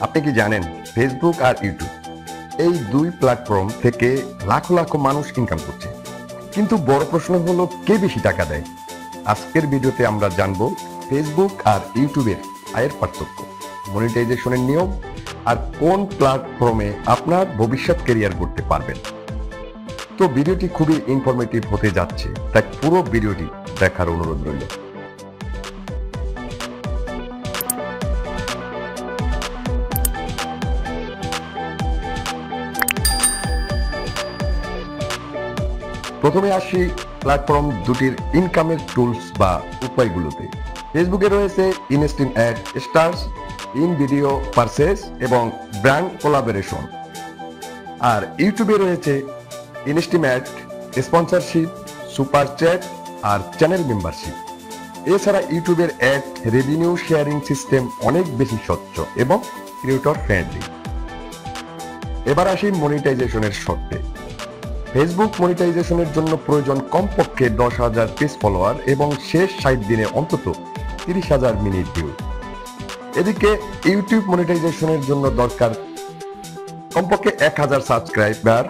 আপনি কি জানেন ফেসবুক আর ইউটিউব এই দুই প্ল্যাটফর্ম থেকে লাখো লাখো মানুষ ইনকাম করছে, কিন্তু বড় প্রশ্ন হলো কে বেশি টাকা দেয়। আজকের ভিডিওতে আমরা জানবো ফেসবুক আর ইউটিউবের আয়ের পার্থক্য, মনিটাইজেশনের নিয়ম আর কোন প্ল্যাটফর্মে আপনার ভবিষ্যৎ ক্যারিয়ার করতে পারবেন। তো ভিডিওটি খুবই ইনফরমেটিভ হতে যাচ্ছে, তাই পুরো ভিডিওটি দেখার অনুরোধ রইল। প্রথমে আসি প্ল্যাটফর্ম দুটির ইনকামের টুলস বা উপায়গুলোতে। ফেসবুকে রয়েছে instream ad, stars, in video purchase এবং ব্র্যান্ড কোলাবোরেশন। আর ইউটিউবে রয়েছে instream ad, sponsorship, super chat আর চ্যানেল মেম্বারশিপ। এছাড়া ইউটিউবের অ্যাড রেভিনিউ শেয়ারিং সিস্টেম অনেক বেশি স্বচ্ছ এবং ক্রিয়েটর ফ্রেন্ডলি। এবার আসি মনিটাইজেশনের শর্তে। ফেসবুক মনিটাইজেশনের জন্য প্রয়োজন কমপক্ষে 10,000 পেজ ফলোয়ার এবং শেষ 60 দিনে অন্তত 30,000 মিনিট ভিউ। এদিকে ইউটিউব মনিটাইজেশনের জন্য দরকার কমপক্ষে 1,000 সাবস্ক্রাইবার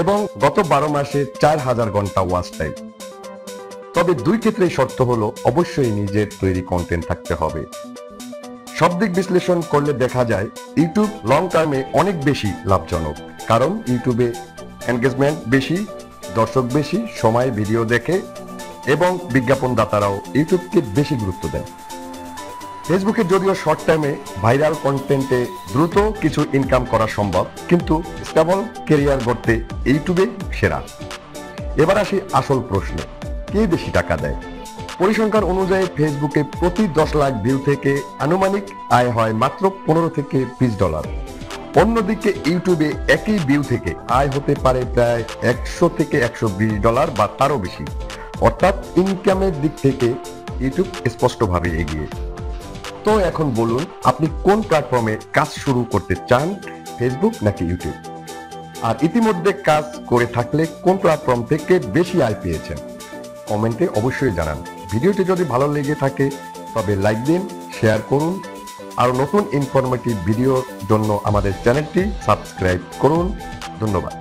এবং গত 12 মাসে 4,000 ঘন্টা ওয়াচ টাইম। তবে দুই ক্ষেত্রেই শর্ত হলো অবশ্যই নিজের তৈরি কন্টেন্ট থাকতে হবে। সব দিক বিশ্লেষণ করলে দেখা যায় ইউটিউব লং টার্মে অনেক বেশি লাভজনক, কারণ ইউটিউবে এনগেজমেন্ট বেশি, দর্শক বেশি, সময় ভিডিও দেখে এবং বিজ্ঞাপনদাতারাও ইউটিউবকে বেশি গুরুত্ব দেয়। ফেসবুকে যদিও শর্ট টাইমে ভাইরাল কন্টেন্টে দ্রুত কিছু ইনকাম করা সম্ভব, কিন্তু স্টেবল ক্যারিয়ার গড়তে ইউটিউবে সেরা। এবার আসি আসল প্রশ্নে, কে বেশি টাকা দেয়। পরিসংখ্যান অনুযায়ী ফেসবুকে প্রতি 10 লাখ ভিউ থেকে আনুমানিক আয় হয় মাত্র $15 থেকে $20। অন্যদিকে ইউটিউবে একই ভিউ থেকে আয় হতে পারে প্রায় $100 থেকে $120 বা তারও বেশি। অর্থাৎ ইনকামের দিক থেকে ইউটিউব স্পষ্টভাবে এগিয়ে। তো এখন বলুন, আপনি কোন প্ল্যাটফর্মে কাজ শুরু করতে চান, ফেসবুক নাকি ইউটিউব? আর ইতিমধ্যে কাজ করে থাকলে কোন প্ল্যাটফর্ম থেকে বেশি আয় পেয়েছেন, কমেন্টে অবশ্যই জানান। ভিডিওটি যদি ভালো লেগে থাকে তবে লাইক দিন, শেয়ার করুন। আর নতুন ইনফরমেটিভ ভিডিওর জন্য আমাদের চ্যানেলটি সাবস্ক্রাইব করুন। ধন্যবাদ।